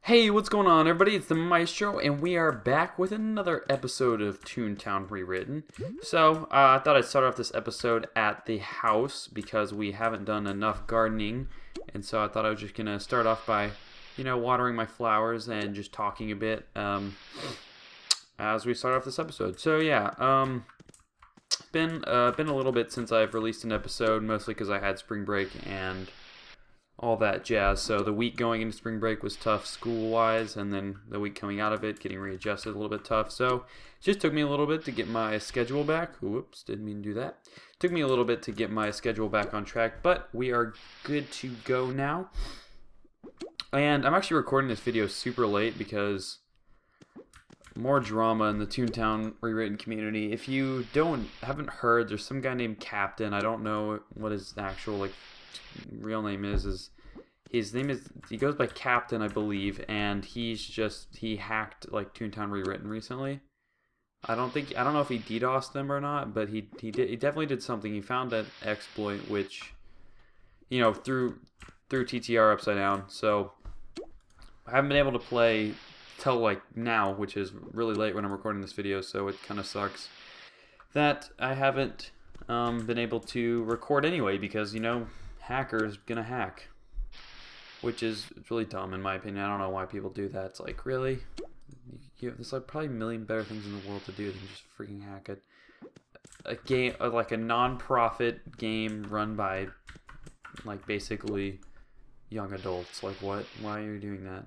Hey, what's going on, everybody? It's the Maestro, and we are back with another episode of Toontown Rewritten. So, I thought I'd start off this episode at the house because we haven't done enough gardening, and so I thought I was just gonna start off by, watering my flowers and just talking a bit as we start off this episode. So yeah, been a little bit since I've released an episode, mostly because I had spring break and all that jazz. So the week going into spring break was tough school-wise, and then the week coming out of it, getting readjusted, a little bit tough. So it just took me a little bit to get my schedule back. Whoops, didn't mean to do that. Took me a little bit to get my schedule back on track, but we are good to go now. And I'm actually recording this video super late because more drama in the Toontown Rewritten community. If you haven't heard, there's some guy named Captain. I don't know what his actual real name is. He goes by Captain, I believe, and he hacked Toontown Rewritten recently. I don't know if he DDoSed them or not, but he definitely did something. He found that exploit which through TTR upside down. So I haven't been able to play till now, which is really late when I'm recording this video, so it kind of sucks that I haven't been able to record anyway, because hackers gonna hack, which is really dumb in my opinion. I don't know why people do that. It's like, really? There's probably a million better things in the world to do than just freaking hack it. A game, like a non-profit game run by basically young adults. What? Why are you doing that?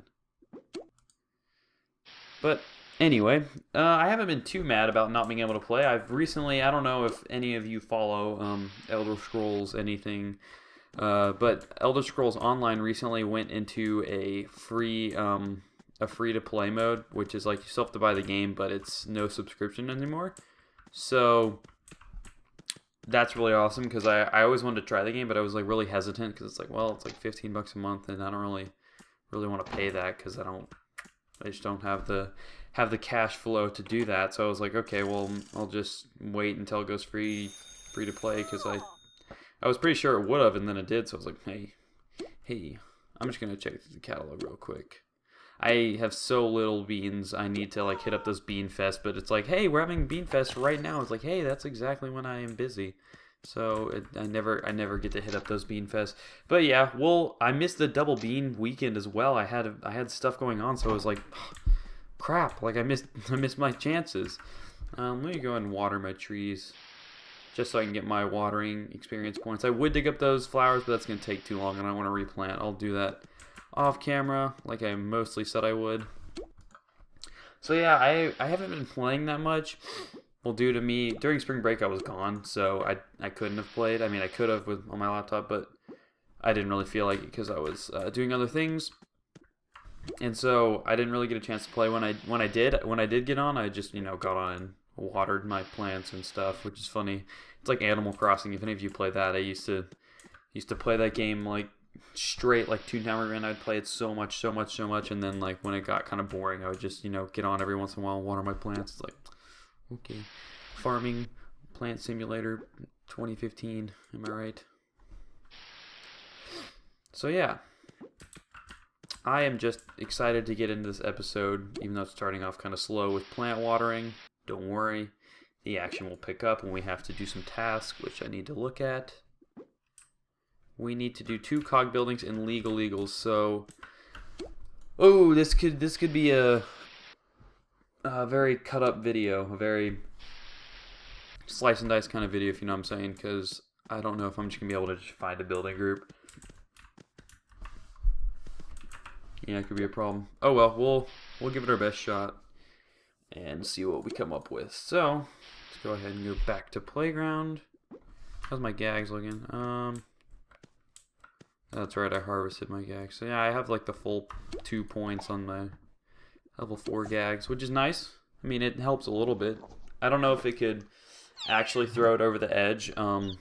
But anyway, I haven't been too mad about not being able to play. I've recently, I don't know if any of you follow Elder Scrolls anything, but Elder Scrolls Online recently went into a free to play mode, which is you still have to buy the game, but it's no subscription anymore. So that's really awesome, because I always wanted to try the game, but I was really hesitant, because it's it's $15 a month, and I don't really want to pay that, because I just don't have the cash flow to do that. So I was like, okay, well, I'll just wait until it goes free to play, because I was pretty sure it would have, and then it did. So I was like, hey, I'm just gonna check the catalog real quick. I have so little beans. I need to hit up those Bean Fest, but it's hey, we're having Bean Fest right now. It's hey, that's exactly when I am busy. So I never get to hit up those Bean Fest. But yeah, well, I missed the double bean weekend as well. I had stuff going on, so I was like, crap. I missed my chances. Let me go and water my trees, just so I can get my watering experience points. I would dig up those flowers, but that's gonna take too long, and I want to replant. I'll do that off camera, like I mostly said I would. So yeah, I haven't been playing that much. Well, due to me, during spring break I was gone, so I couldn't have played. I mean, I could have on my laptop, but I didn't really feel like it because I was doing other things, and so I didn't really get a chance to play. When I did get on, I just got on and watered my plants and stuff, which is funny. It's like Animal Crossing. If any of you play that, I used to play that game straight Toontown Rewritten. I'd play it so much, and then when it got kind of boring, I would just get on every once in a while and water my plants. It's okay. Farming Plant Simulator 2015, am I right? So yeah, I am just excited to get into this episode, even though it's starting off kind of slow with plant watering. Don't worry, the action will pick up when we have to do some tasks, which I need to look at. We need to do 2 cog buildings and legals, so this could be a very cut up video, a very slice and dice kind of video, if you know what I'm saying, because I don't know if I'm just gonna be able to just find a building group. Yeah, it could be a problem. Oh well, we'll give it our best shot and see what we come up with. So let's go ahead and go back to playground. How's my gags looking? That's right, I harvested my gags. So yeah, I have the full 2 points on my level 4 gags, which is nice. I mean, it helps a little bit. I don't know if it could actually throw it over the edge, in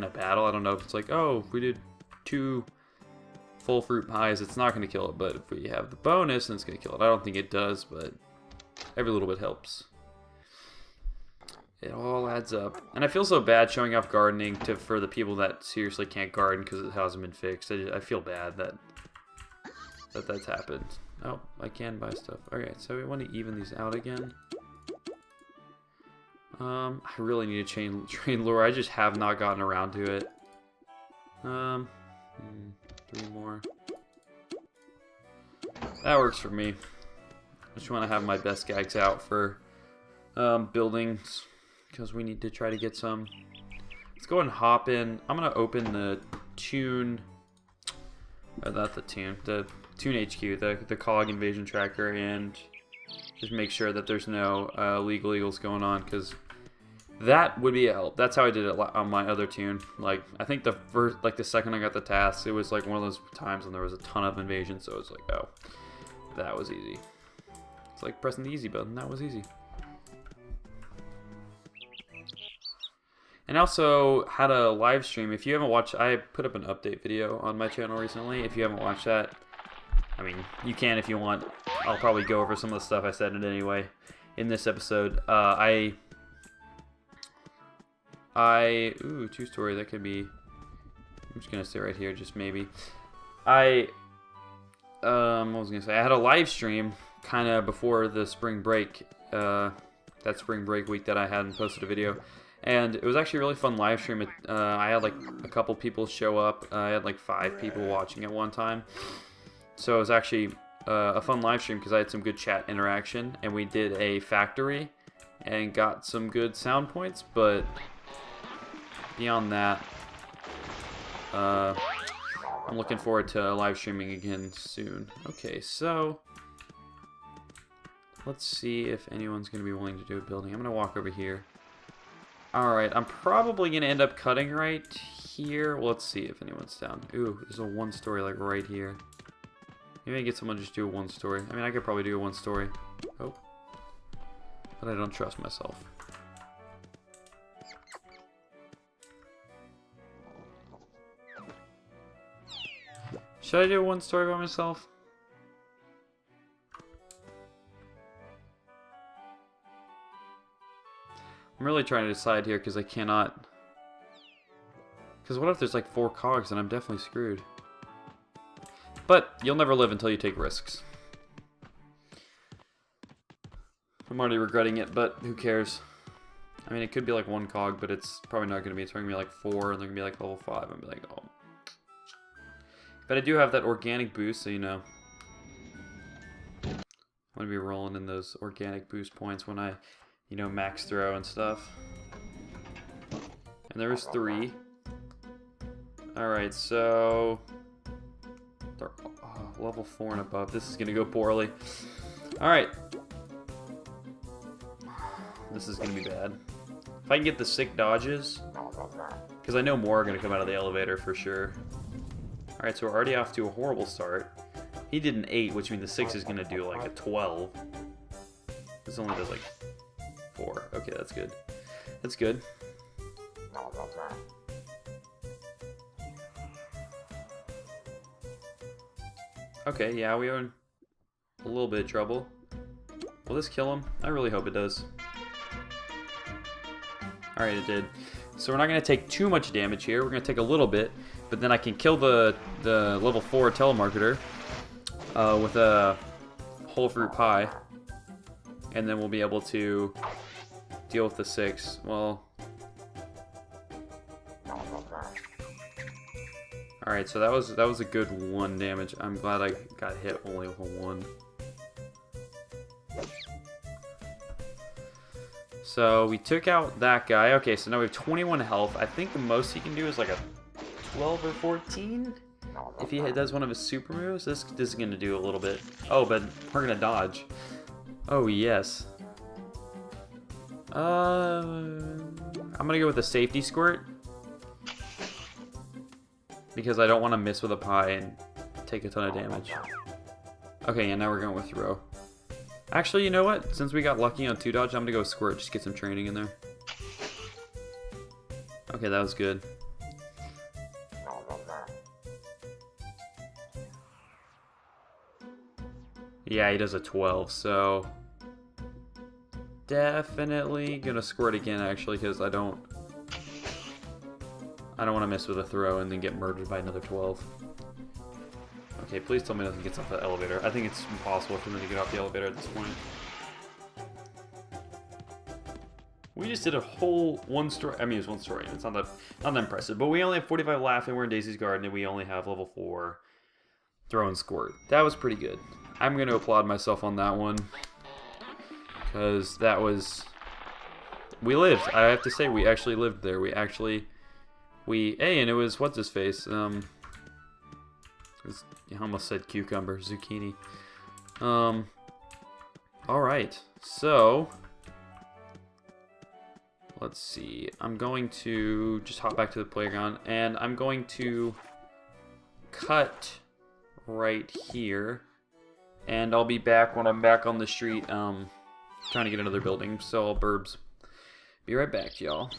a battle. I don't know if it's oh, if we did 2 full fruit pies, it's not going to kill it, but if we have the bonus, then it's going to kill it. I don't think it does, but every little bit helps. It all adds up. And I feel so bad showing off gardening for the people that seriously can't garden because it hasn't been fixed. I feel bad that that that's happened. Oh, I can buy stuff. Okay, so we want to even these out again. I really need to train lure. I just have not gotten around to it. 3 more. That works for me. I just want to have my best gags out for buildings, because we need to try to get some. Let's go and hop in. I'm going to open the Tune, not the Tune, the Tune HQ, the cog invasion tracker, and just make sure that there's no illegal eagles going on, because that would be a help. That's how I did it on my other Tune. Like, I think the first, like the second I got the task, it was like one of those times when there was a ton of invasion, so it's like, oh, that was easy. It's like pressing the easy button. That was easy. And also had a live stream. If you haven't watched, I put up an update video on my channel recently. If you haven't watched that, I mean, you can if you want. I'll probably go over some of the stuff I said in it anyway in this episode. Ooh, 2-story, that could be, I'm just gonna say right here, just maybe. What was I gonna say? I had a live stream kind of before the spring break, that spring break week that I hadn't posted a video, and it was actually a really fun live stream. I had like a couple people show up. I had like 5 people watching at one time, so it was actually a fun live stream because I had some good chat interaction, and we did a factory and got some good sound points, but beyond that, I'm looking forward to live streaming again soon. Okay, so let's see if anyone's going to be willing to do a building. I'm going to walk over here. Alright, I'm probably going to end up cutting right here. Well, let's see if anyone's down. Ooh, there's a 1-story like right here. Maybe I get someone to just do a 1-story. I mean, I could probably do a 1-story. Oh. But I don't trust myself. Should I do a 1-story by myself? I'm really trying to decide here because I cannot. Because what if there's like 4 cogs and I'm definitely screwed? But you'll never live until you take risks. I'm already regretting it, but who cares? I mean, it could be like 1 cog, but it's probably not going to be. It's going to be like 4, and they're going to be like level 5. I'm like, oh. But I do have that organic boost, so you know. I'm going to be rolling in those organic boost points when I, you know, max throw and stuff. And there was 3. Alright, so level 4 and above. This is going to go poorly. Alright. This is going to be bad. If I can get the sick dodges, because I know more are going to come out of the elevator for sure. Alright, so we're already off to a horrible start. He did an 8, which means the 6 is going to do like a 12. This only does like 4. Okay, that's good. That's good. Okay, yeah, we are in a little bit of trouble. Will this kill him? I really hope it does. Alright, it did. So we're not going to take too much damage here. We're going to take a little bit, but then I can kill the level 4 telemarketer with a whole fruit pie. And then we'll be able to deal with the 6. Well, alright, so that was a good 1 damage. I'm glad I got hit only with a 1. So we took out that guy. Okay, so now we have 21 health. I think the most he can do is like a 12 or 14. If he does one of his super moves, this is going to do a little bit. Oh, but we're going to dodge. Oh, yes. I'm going to go with a safety squirt. Because I don't want to miss with a pie and take a ton of damage. Okay, and now we're going with throw. Actually, you know what? Since we got lucky on 2 dodge, I'm going to go squirt. Just get some training in there. Okay, that was good. Yeah, he does a 12, so definitely gonna squirt again, actually, because I don't want to miss with a throw and then get murdered by another 12. Okay, please tell me nothing gets off the elevator. I think it's impossible for them to get off the elevator at this point. We just did a whole one story. I mean, it's one story. It's not that impressive. But we only have 45 laugh, and we're in Daisy's Garden, and we only have level 4 throw and squirt. That was pretty good. I'm going to applaud myself on that one. Because that was... We lived. I have to say, we actually lived there. Hey, and it was, what's his face? I almost said cucumber, zucchini. Alright, so... Let's see. I'm going to just hop back to the playground, and I'm going to cut right here. And I'll be back when I'm back on the street, trying to get another building. So I'll burbs. Be right back, y'all.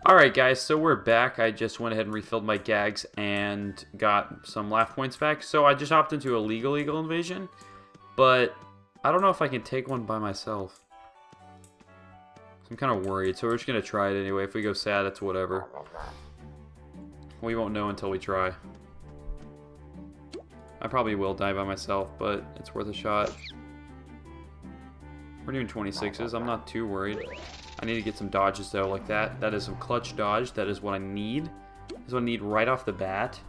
Alright guys, so we're back. I just went ahead and refilled my gags and got some laugh points back. So I just hopped into a legal invasion, but I don't know if I can take one by myself. I'm kind of worried, so we're just going to try it anyway. If we go sad, it's whatever. We won't know until we try. I probably will die by myself, but it's worth a shot. We're doing 26s. I'm not too worried. I need to get some dodges though, like that. That is some clutch dodge. That is what I need. That's what I need right off the bat.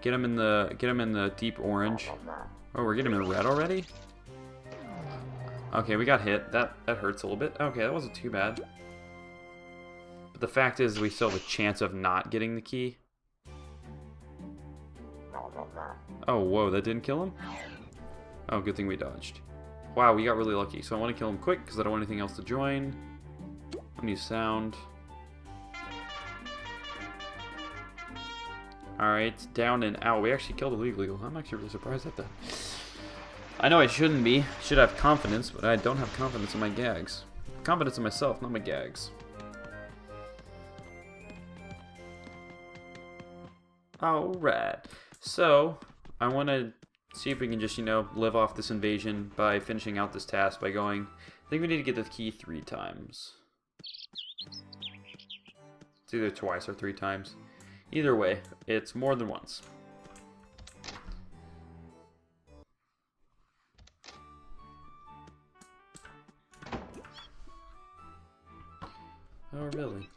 Get him in the deep orange. Oh, we're getting him in red already? Okay, we got hit. That hurts a little bit. Okay, that wasn't too bad. But the fact is, we still have a chance of not getting the key. Oh, whoa, that didn't kill him? Oh, good thing we dodged. Wow, we got really lucky. So I want to kill him quick because I don't want anything else to join. I need sound. Alright, down and out. We actually killed a legal. I'm actually really surprised at that. I know I shouldn't be. Should have confidence, but I don't have confidence in my gags. Confidence in myself, not my gags. Alright. So, I want to see if we can just, live off this invasion by finishing out this task by going... I think we need to get the key 3 times. It's either twice or 3 times. Either way, it's more than once. Oh, really?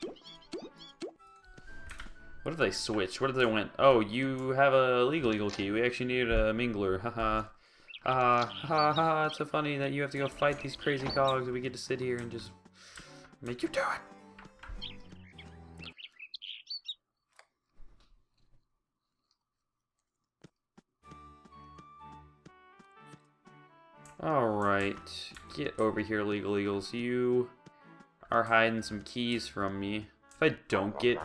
What if they switched? What if they went, oh, you have a legal key. We actually need a mingler. Haha. Ha. It's so funny that you have to go fight these crazy cogs and we get to sit here and just make you do it. Alright. Get over here, legal eagles. You are hiding some keys from me. If I don't get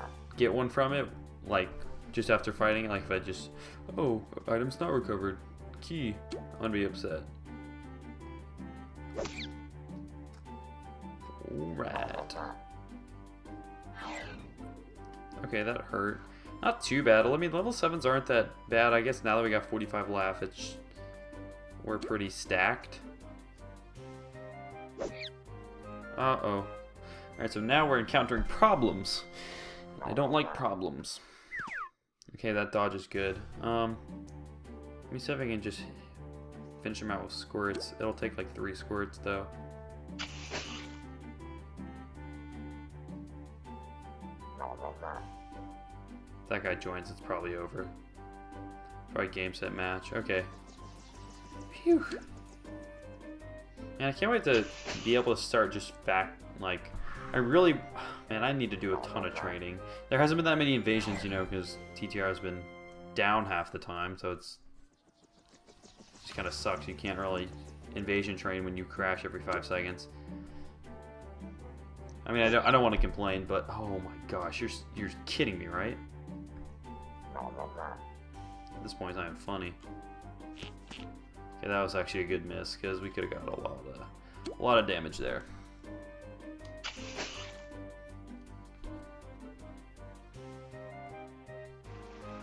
one from it, like just after fighting it, like if I just, oh, item's not recovered, key, I'm gonna be upset. Alright. Okay, that hurt. Not too bad. I mean, level 7s aren't that bad. I guess now that we got 45 laugh, we're pretty stacked. Uh-oh. Alright, so now we're encountering problems. I don't like problems. Okay, that dodge is good. Let me see if I can just finish him out with squirts. It'll take like 3 squirts, though. If that guy joins, it's probably over. Probably game, set, match. Okay. Phew. Man, I can't wait to be able to start just back, like... Man, I need to do a ton of training. There hasn't been that many invasions, because TTR has been down half the time, so it just kind of sucks. You can't really invasion train when you crash every 5 seconds. I mean, I don't want to complain, but oh my gosh, you're kidding me, right? At this point, it's not even funny. Okay, that was actually a good miss because we could have got a lot of damage there.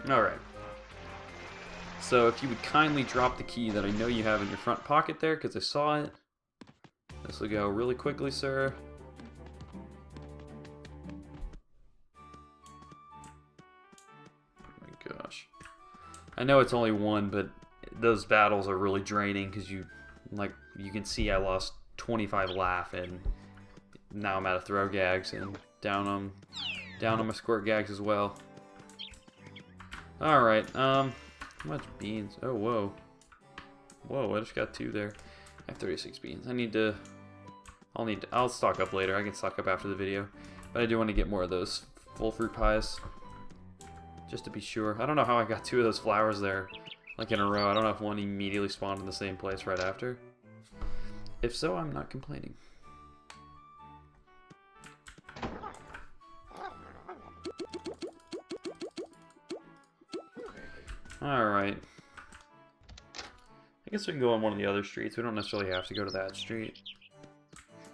Alright. So if you would kindly drop the key that I know you have in your front pocket there, because I saw it. This will go really quickly, sir. There we go. I know it's only one, but those battles are really draining because you can see I lost 25 laugh and now I'm out of throw gags and down on my squirt gags as well. All right, how much beans? Oh, whoa, I just got 2 there. I have 36 beans. I'll stock up later. I can stock up after the video, but I do want to get more of those full fruit pies. Just to be sure. I don't know how I got 2 of those flowers there, like in a row. I don't know if one immediately spawned in the same place right after. If so, I'm not complaining. Alright. I guess we can go on one of the other streets. We don't necessarily have to go to that street.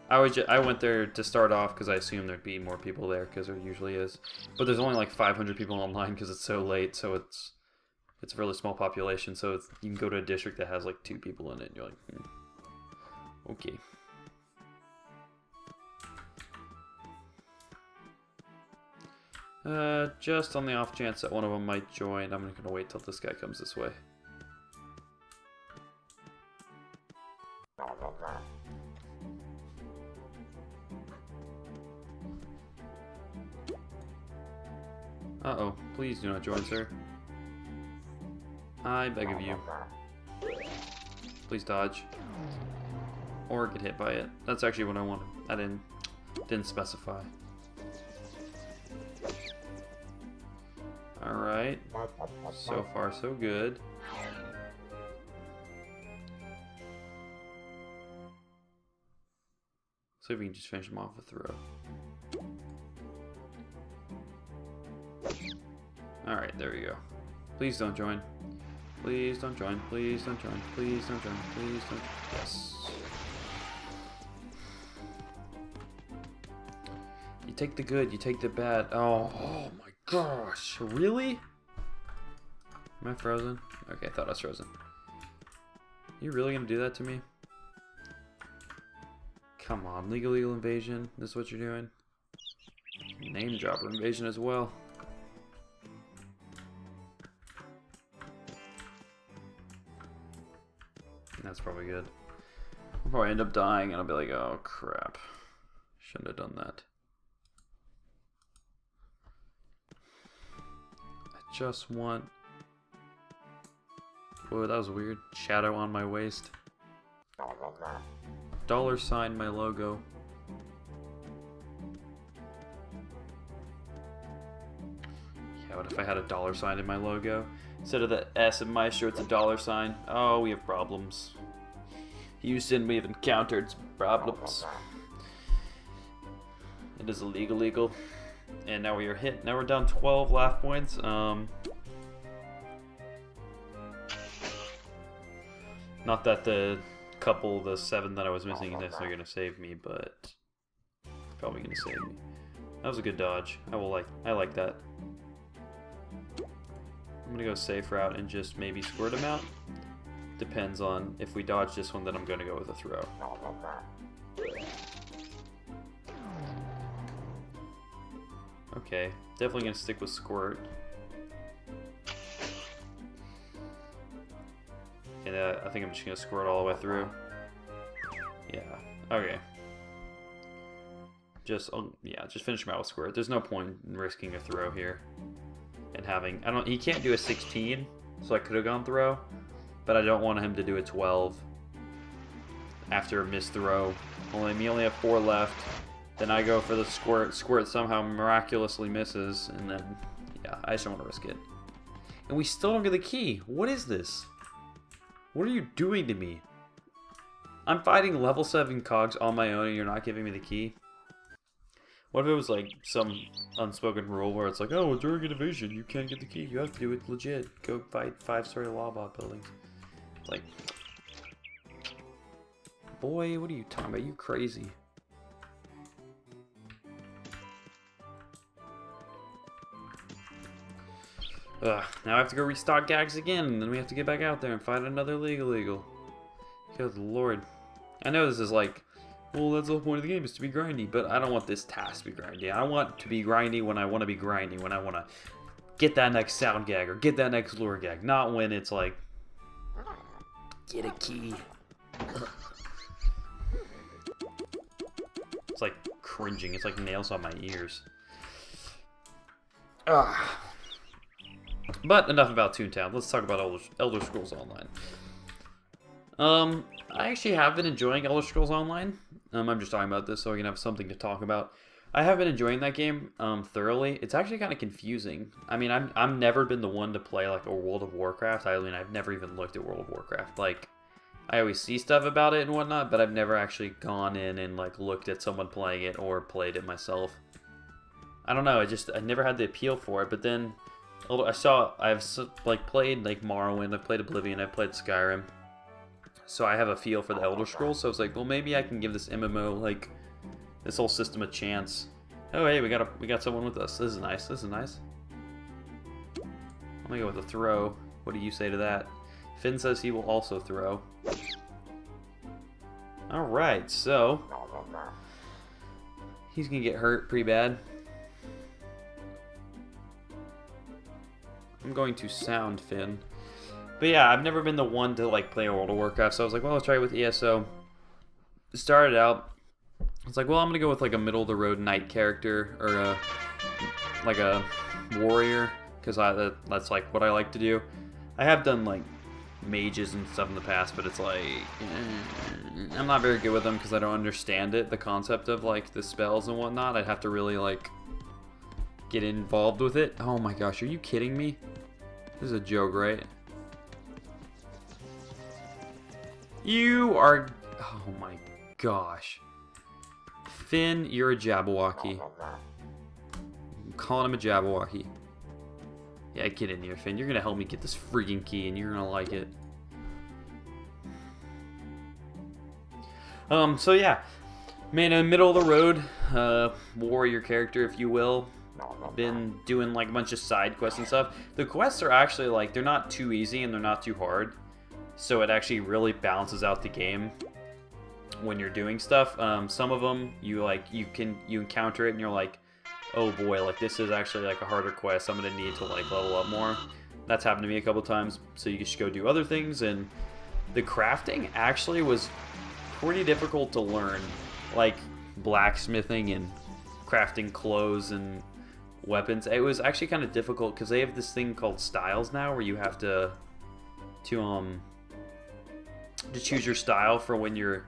I went there to start off because I assumed there'd be more people there, because there usually is. But there's only like 500 people online because it's so late, so it's a really small population. So you can go to a district that has like 2 people in it, and you're like, okay. Just on the off chance that one of them might join, I'm gonna wait till this guy comes this way. Uh-oh, please do not join, sir. I beg of you. Please dodge. Or get hit by it. That's actually what I wanted. I didn't specify. Alright. So far, so good. See if we can just finish him off with a throw. Alright, there we go. Please don't join. Please don't join. Please don't join. Please don't join. Please don't. Yes. You take the good, you take the bad. Oh my gosh. Really? Am I frozen? Okay, I thought I was frozen. You really gonna do that to me? Come on, legal invasion. This is what you're doing? Name dropper invasion as well. That's probably good. I'll probably end up dying and I'll be like, oh crap. Shouldn't have done that. I just want... Whoa, that was weird. Shadow on my waist. $sign my logo. Yeah, what if I had a $sign in my logo? Instead of the S in Maestro, it's a $sign. Oh, we have problems. Houston, we have encountered problems. It is illegal. And now we are hit. Now we're down 12 laugh points. Not that the 7 that I was missing is necessarily going to save me, but it's probably going to save me. That was a good dodge. I like that. I'm going to go safe route and just maybe squirt him out. Depends on if we dodge this one, then I'm going to go with a throw. Okay, definitely going to stick with squirt. And I think I'm just going to squirt all the way through. Yeah, okay. Just finish him out with squirt. There's no point in risking a throw here. And having, he can't do a 16, so I could have gone throw. But I don't want him to do a 12 after a missed throw. We only have 4 left. Then I go for the squirt. Squirt somehow miraculously misses. And then, yeah, I just don't want to risk it. And we still don't get the key. What is this? What are you doing to me? I'm fighting level 7 cogs on my own and you're not giving me the key? What if it was like some unspoken rule where it's like, oh, during an invasion, you can't get the key. You have to do it legit. Go fight 5-story lawbot buildings. Like, boy, what are you talking about? You crazy. Ugh, now I have to go restock gags again, and then we have to get back out there and fight another legal. Good lord. I know this is like, well, that's the whole point of the game, is to be grindy, but I don't want this task to be grindy. I want to be grindy when I want to be grindy, when I want to get that next sound gag or get that next lure gag. Not when it's like, get a key. It's like cringing. It's like nails on my ears. But enough about Toontown. Let's talk about Elder Scrolls Online. I actually have been enjoying Elder Scrolls Online. I'm just talking about this so I can have something to talk about. I have been enjoying that game thoroughly. It's actually kind of confusing. I mean, I've never been the one to play like a World of Warcraft. I mean, I've never even looked at World of Warcraft. Like, I always see stuff about it and whatnot, but I've never actually gone in and like looked at someone playing it or played it myself. I don't know. I never had the appeal for it. But then I've like played like Morrowind. I've played Oblivion. I've played Skyrim. So I have a feel for the Elder Scrolls. So I was like, well, maybe I can give this MMO, like, this whole system a chance. Oh, hey, we got someone with us. This is nice. This is nice. I'm gonna go with a throw. What do you say to that? Finn says he will also throw. Alright, so he's gonna get hurt pretty bad. I'm going to sound Finn. But yeah, I've never been the one to like play World of Warcraft, so I was like, well, let's try it with ESO. Started out, it's like, well, I'm gonna go with like a middle of the road knight character or like a warrior, because that's like what I like to do. I have done like mages and stuff in the past, but it's like I'm not very good with them because I don't understand it, the concept of like the spells and whatnot. I'd have to really like get involved with it. Oh my gosh, are you kidding me? This is a joke, right? You are... Oh my gosh. Finn, you're a Jabberwocky. I'm calling him a Jabberwocky. Yeah, get in here, Finn. You're gonna help me get this freaking key, and you're gonna like it. So yeah. Man, in the middle of the road, warrior character, if you will. Been doing like a bunch of side quests and stuff. The quests are actually like, they're not too easy and they're not too hard. So it actually really balances out the game when you're doing stuff. Some of them you encounter it and you're like, oh boy, like this is actually like a harder quest. I'm gonna need to like level up more. That's happened to me a couple times. So you just go do other things, and the crafting actually was pretty difficult to learn, like blacksmithing and crafting clothes and weapons. It was actually kind of difficult because they have this thing called styles now, where you have to choose your style for when you're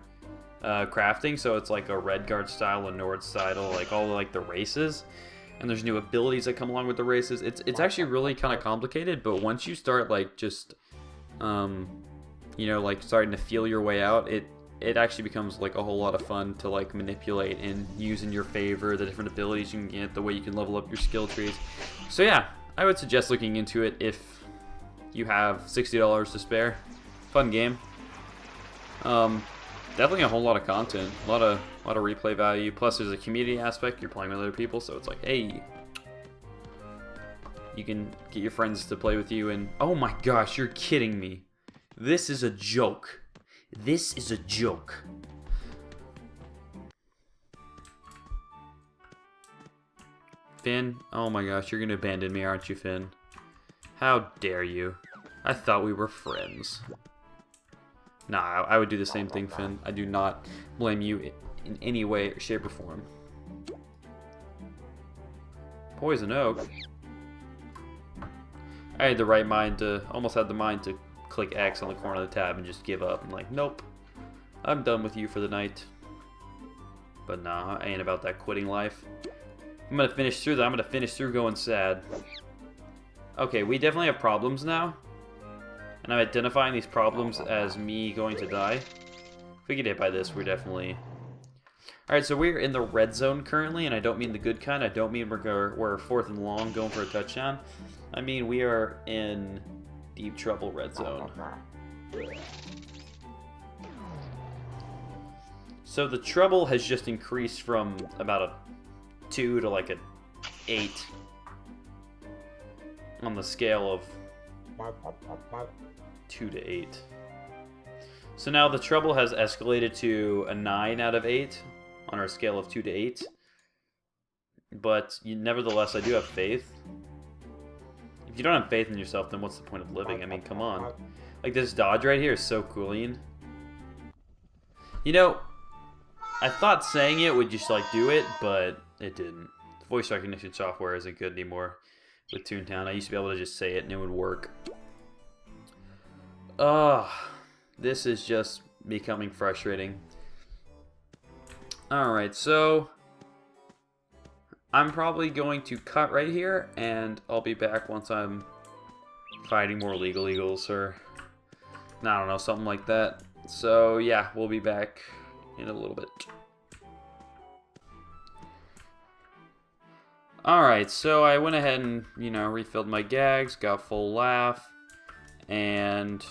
crafting. So it's like a Redguard style, a Nord style, like all like the races, and there's new abilities that come along with the races. It's actually really kind of complicated, but once you start like just you know, like starting to feel your way out, it actually becomes like a whole lot of fun to like manipulate and use in your favor the different abilities you can get, the way you can level up your skill trees. So yeah, I would suggest looking into it if you have $60 to spare. Fun game. Definitely a whole lot of content, a lot of replay value. Plus, there's a community aspect. You're playing with other people, so it's like, hey, you can get your friends to play with you. And oh my gosh, you're kidding me! This is a joke. This is a joke. Finn, oh my gosh, you're gonna abandon me, aren't you, Finn? How dare you? I thought we were friends. Nah, I would do the same thing, Finn. I do not blame you in any way, shape, or form. Poison Oak. I had the right mind to, almost had the mind to click X on the corner of the tab and just give up. I'm like, nope, I'm done with you for the night. But nah, I ain't about that quitting life. I'm gonna finish through that. I'm gonna finish through going sad. Okay, we definitely have problems now. And I'm identifying these problems as me going to die. If we get hit by this, we're definitely... Alright, so we're in the red zone currently, and I don't mean the good kind. I don't mean we're fourth and long going for a touchdown. I mean we are in deep trouble red zone. So the trouble has just increased from about a 2 to like a 8 on the scale of 2 to 8. So now the trouble has escalated to a 9 out of 8 on our scale of 2 to 8. But nevertheless, I do have faith. If you don't have faith in yourself, then what's the point of living? I mean, come on. Like, this dodge right here is so cooling. You know, I thought saying it would just, like, do it, but it didn't. Voice recognition software isn't good anymore with Toontown. I used to be able to just say it and it would work. This is just becoming frustrating. Alright, so I'm probably going to cut right here, and I'll be back once I'm fighting more legal eagles, or I don't know, something like that. So yeah, we'll be back in a little bit. Alright, so I went ahead and, you know, refilled my gags, got full laugh, and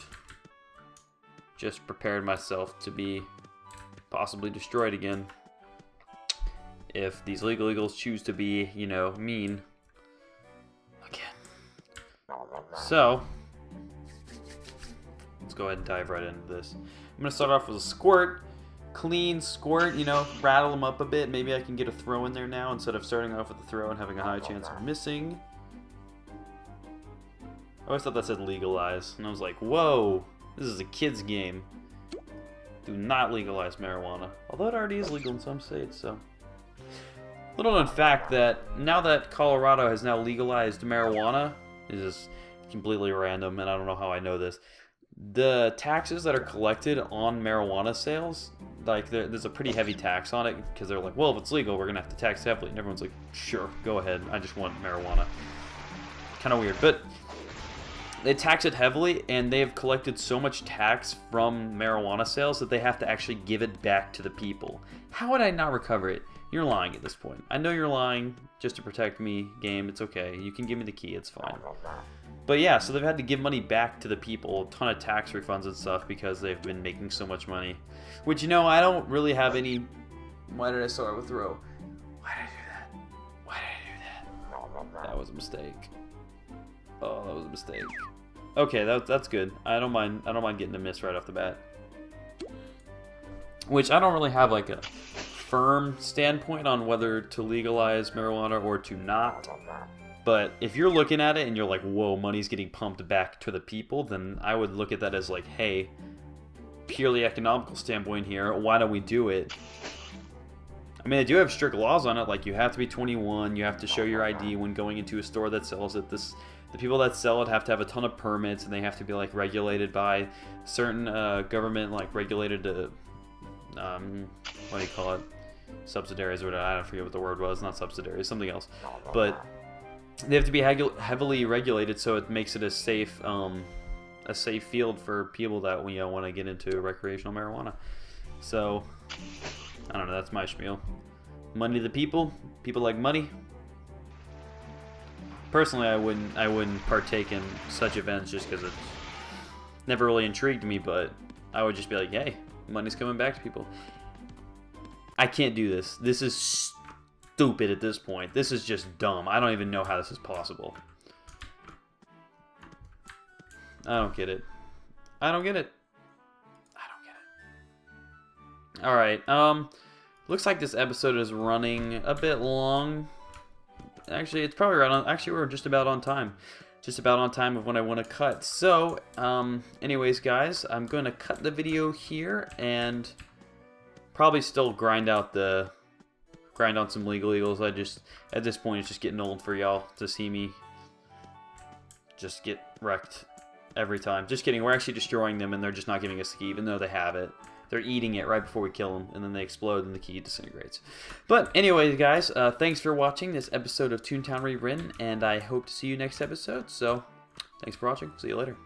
just prepared myself to be possibly destroyed again. If these legal eagles choose to be, you know, mean again. So, let's go ahead and dive right into this. I'm going to start off with a squirt. Clean squirt, you know, rattle them up a bit. Maybe I can get a throw in there now instead of starting off with a throw and having a high chance of missing. I always thought that said legalize, and I was like, whoa, this is a kid's game. Do not legalize marijuana. Although it already is legal in some states, so. Little known fact that now that Colorado has now legalized marijuana, is just completely random, and I don't know how I know this. The taxes that are collected on marijuana sales, like there's a pretty heavy tax on it, because they're like, well, if it's legal, we're gonna have to tax heavily, and everyone's like, sure, go ahead, I just want marijuana. Kind of weird, but they tax it heavily, and they have collected so much tax from marijuana sales that they have to actually give it back to the people. How would I not recover it? You're lying at this point. I know you're lying just to protect me, game. It's okay. You can give me the key. It's fine. But yeah, so they've had to give money back to the people, a ton of tax refunds and stuff, because they've been making so much money. Which, you know, I don't really have any... Why did I start with throw? Why did I do that? Why did I do that? That was a mistake. Oh, that was a mistake. Okay, that's good. I don't mind getting a miss right off the bat. Which I don't really have like a firm standpoint on whether to legalize marijuana or to not. But if you're looking at it and you're like, whoa, money's getting pumped back to the people, then I would look at that as like, hey, purely economical standpoint here, why don't we do it? I mean, they do have strict laws on it, like you have to be 21, you have to show your ID when going into a store that sells it. The people that sell it have to have a ton of permits, and they have to be like regulated by certain government, like regulated to, what do you call it? Subsidiaries or whatever. I don't forget what the word was. Not subsidiaries, something else. But they have to be heavily regulated, so it makes it a safe field for people that want to get into recreational marijuana. So I don't know. That's my spiel. Money to the people. People like money. Personally, I wouldn't partake in such events just because it's never really intrigued me. But I would just be like, hey, money's coming back to people. I can't do this. This is stupid at this point. This is just dumb. I don't even know how this is possible. I don't get it. I don't get it. I don't get it. Alright, looks like this episode is running a bit long. Actually, it's probably right on. Actually, we're just about on time. Just about on time of when I want to cut. So, anyways, guys, I'm going to cut the video here and probably still grind on some legal eagles. At this point, it's just getting old for y'all to see me just get wrecked every time. Just kidding. We're actually destroying them, and they're just not giving us the key, even though they have it. They're eating it right before we kill them, and then they explode, and the key disintegrates. But anyways, guys, thanks for watching this episode of Toontown Rewritten, and I hope to see you next episode. So, thanks for watching. See you later.